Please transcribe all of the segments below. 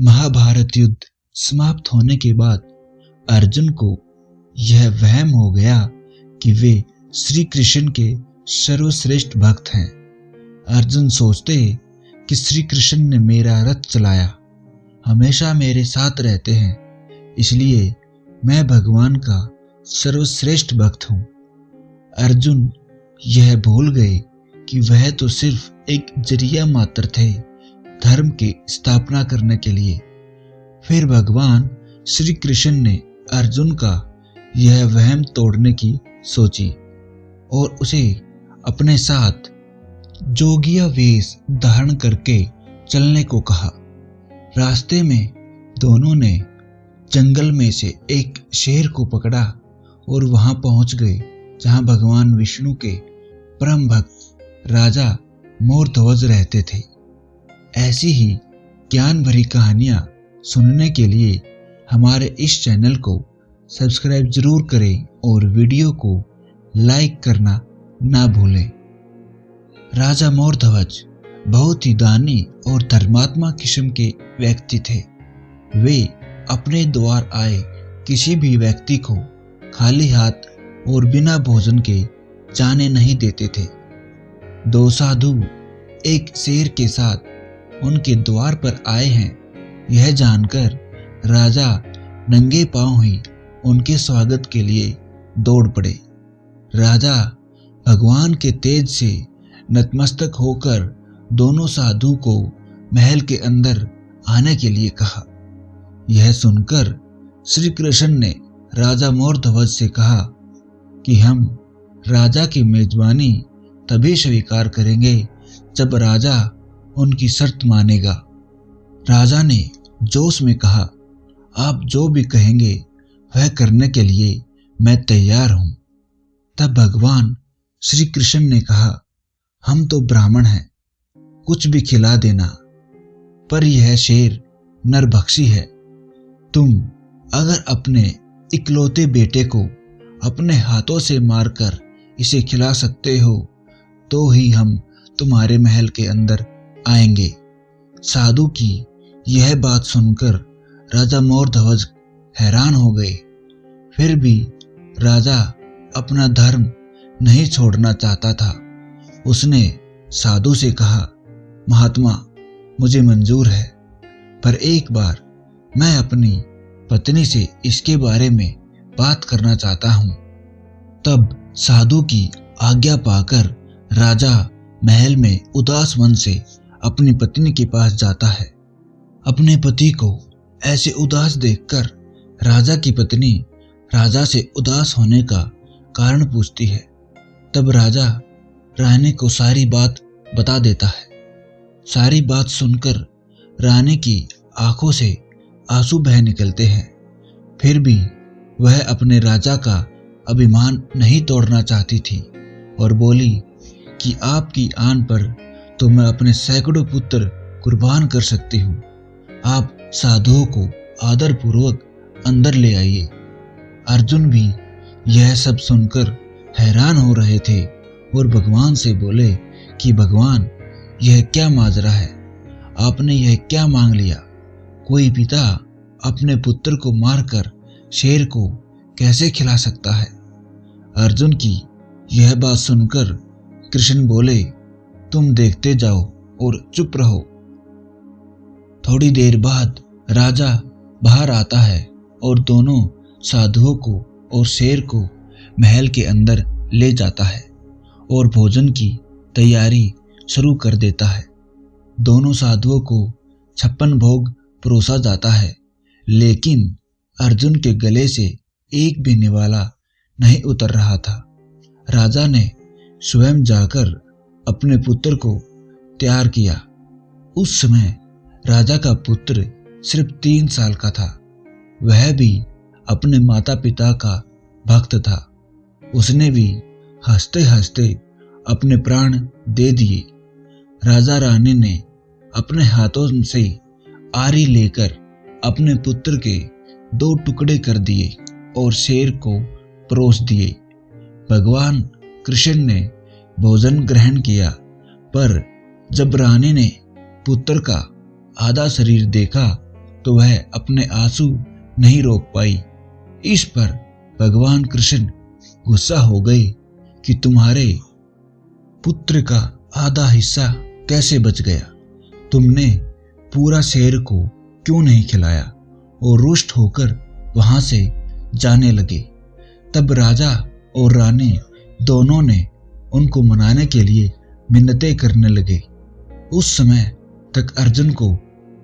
महाभारत युद्ध समाप्त होने के बाद अर्जुन को यह वहम हो गया कि वे श्री कृष्ण के सर्वश्रेष्ठ भक्त हैं। अर्जुन सोचते कि श्री कृष्ण ने मेरा रथ चलाया, हमेशा मेरे साथ रहते हैं, इसलिए मैं भगवान का सर्वश्रेष्ठ भक्त हूँ। अर्जुन यह भूल गए कि वह तो सिर्फ एक जरिया मात्र थे धर्म की स्थापना करने के लिए। फिर भगवान श्री कृष्ण ने अर्जुन का यह वहम तोड़ने की सोची और उसे अपने साथ जोगिया वेश धारण करके चलने को कहा। रास्ते में दोनों ने जंगल में से एक शेर को पकड़ा और वहां पहुंच गए जहां भगवान विष्णु के परम भक्त राजा मोरध्वज रहते थे। ऐसी ही ज्ञान भरी कहानियां सुनने के लिए हमारे इस चैनल को सब्सक्राइब जरूर करें और वीडियो को लाइक करना ना भूलें। राजा मोरध्वज बहुत ही दानी और धर्मात्मा किस्म के व्यक्ति थे। वे अपने द्वार आए किसी भी व्यक्ति को खाली हाथ और बिना भोजन के जाने नहीं देते थे। दो साधु एक शेर के साथ उनके द्वार पर आए हैं, यह जानकर राजा नंगे पांव ही उनके स्वागत के लिए दौड़ पड़े। राजा भगवान के तेज से नतमस्तक होकर दोनों साधु को महल के अंदर आने के लिए कहा। यह सुनकर श्री कृष्ण ने राजा मोरध्वज से कहा कि हम राजा की मेजबानी तभी स्वीकार करेंगे जब राजा उनकी शर्त मानेगा। राजा ने जोश में कहा, आप जो भी कहेंगे वह करने के लिए मैं तैयार हूं। तब भगवान श्री कृष्ण ने कहा, हम तो ब्राह्मण हैं, कुछ भी खिला देना, पर यह शेर नरभक्षी है। तुम अगर अपने इकलौते बेटे को अपने हाथों से मारकर इसे खिला सकते हो तो ही हम तुम्हारे महल के अंदर आएंगे। साधु की यह बात सुनकर राजा मोरध्वज हैरान हो गए। फिर भी राजा अपना धर्म नहीं छोड़ना चाहता था। उसने साधु से कहा, महात्मा मुझे मंजूर है, पर एक बार मैं अपनी पत्नी से इसके बारे में बात करना चाहता हूँ। तब साधु की आज्ञा पाकर राजा महल में उदास मन से अपनी पत्नी के पास जाता है। अपने पति को ऐसे उदास देखकर राजा की पत्नी राजा से उदास होने का कारण पूछती है। तब राजा रानी को सारी बात बता देता है। सारी बात सुनकर रानी की आंखों से आंसू बह निकलते हैं। फिर भी वह अपने राजा का अभिमान नहीं तोड़ना चाहती थी और बोली कि आपकी आन पर तो मैं अपने सैकड़ों पुत्र कुर्बान कर सकती हूँ। आप साधुओं को आदर पूर्वक अंदर ले आइए। अर्जुन भी यह सब सुनकर हैरान हो रहे थे और भगवान से बोले कि भगवान, यह क्या माजरा है? आपने यह क्या मांग लिया? कोई पिता अपने पुत्र को मारकर शेर को कैसे खिला सकता है? अर्जुन की यह बात सुनकर कृष्ण बोले, तुम देखते जाओ और चुप रहो। थोड़ी देर बाद राजा बाहर आता है और दोनों साधुओं को और शेर को महल के अंदर ले जाता है और भोजन की तैयारी शुरू कर देता है। दोनों साधुओं को 56 भोग परोसा जाता है, लेकिन अर्जुन के गले से एक भी निवाला नहीं उतर रहा था। राजा ने स्वयं जाकर अपने पुत्र को तैयार किया। उस समय राजा का पुत्र सिर्फ 3 साल का था। वह भी अपने माता पिता का भक्त था। उसने भी हंसते हंसते अपने प्राण दे दिए। राजा रानी ने अपने हाथों से आरी लेकर अपने पुत्र के 2 टुकड़े कर दिए और शेर को परोस दिए। भगवान कृष्ण ने भोजन ग्रहण किया, पर जब रानी ने पुत्र का आधा शरीर देखा तो वह अपने आंसू नहीं रोक पाई। इस पर भगवान कृष्ण गुस्सा हो गए कि तुम्हारे पुत्र का आधा हिस्सा कैसे बच गया, तुमने पूरा शेर को क्यों नहीं खिलाया, और रुष्ट होकर वहां से जाने लगे। तब राजा और रानी दोनों ने उनको मनाने के लिए मिन्नतें करने लगे। उस समय तक अर्जुन को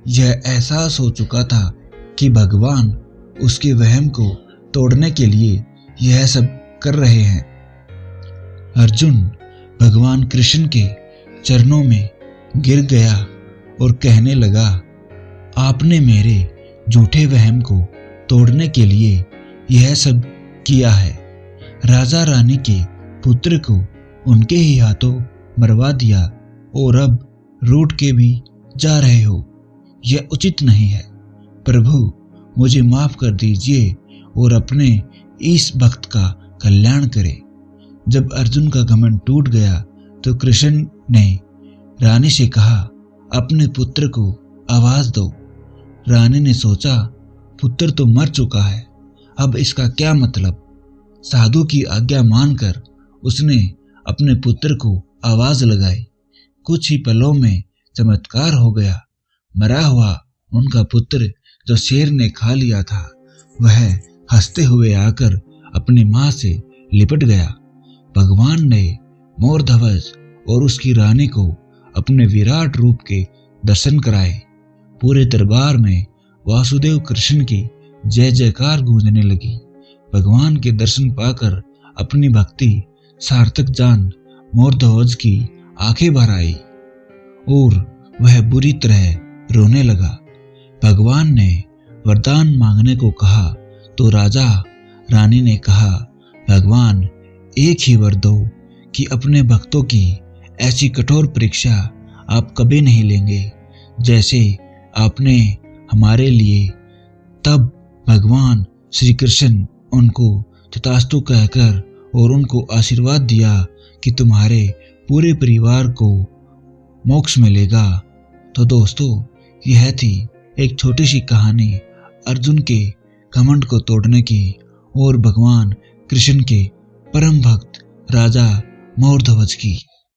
यह एहसास हो चुका था कि भगवान उसके वहम को तोड़ने के लिए यह सब कर रहे हैं। अर्जुन भगवान कृष्ण के चरणों में गिर गया और कहने लगा, आपने मेरे झूठे वहम को तोड़ने के लिए यह सब किया है। राजा रानी के पुत्र को उनके ही हाथों मरवा दिया और अब रूठ के भी जा रहे हो, यह उचित नहीं है। प्रभु मुझे माफ कर दीजिए और अपने इस भक्त का कल्याण करें। जब अर्जुन का घमंड टूट गया तो कृष्ण ने रानी से कहा, अपने पुत्र को आवाज दो। रानी ने सोचा, पुत्र तो मर चुका है, अब इसका क्या मतलब। साधु की आज्ञा मानकर उसने अपने पुत्र को आवाज लगाई। कुछ ही पलों में चमत्कार हो गया। मरा हुआ उनका पुत्र जो शेर ने खा लिया था, वह हंसते हुए आकर अपनी मां से लिपट गया। भगवान ने मोर ध्वज और उसकी रानी को अपने विराट रूप के दर्शन कराए। पूरे दरबार में वासुदेव कृष्ण की जय जयकार गूंजने लगी। भगवान के दर्शन पाकर अपनी भक्ति सार्थक जान मोर ध्वज की आंखें भर आई और वह बुरी तरह रोने लगा। भगवान ने वरदान मांगने को कहा तो राजा रानी ने कहा, भगवान एक ही वर दो कि अपने भक्तों की ऐसी कठोर परीक्षा आप कभी नहीं लेंगे जैसे आपने हमारे लिए। तब भगवान श्री कृष्ण उनको तथास्तु कहकर और उनको आशीर्वाद दिया कि तुम्हारे पूरे परिवार को मोक्ष मिलेगा। तो दोस्तों, यह थी एक छोटी सी कहानी अर्जुन के घमंड को तोड़ने की और भगवान कृष्ण के परम भक्त राजा मोर ध्वज की।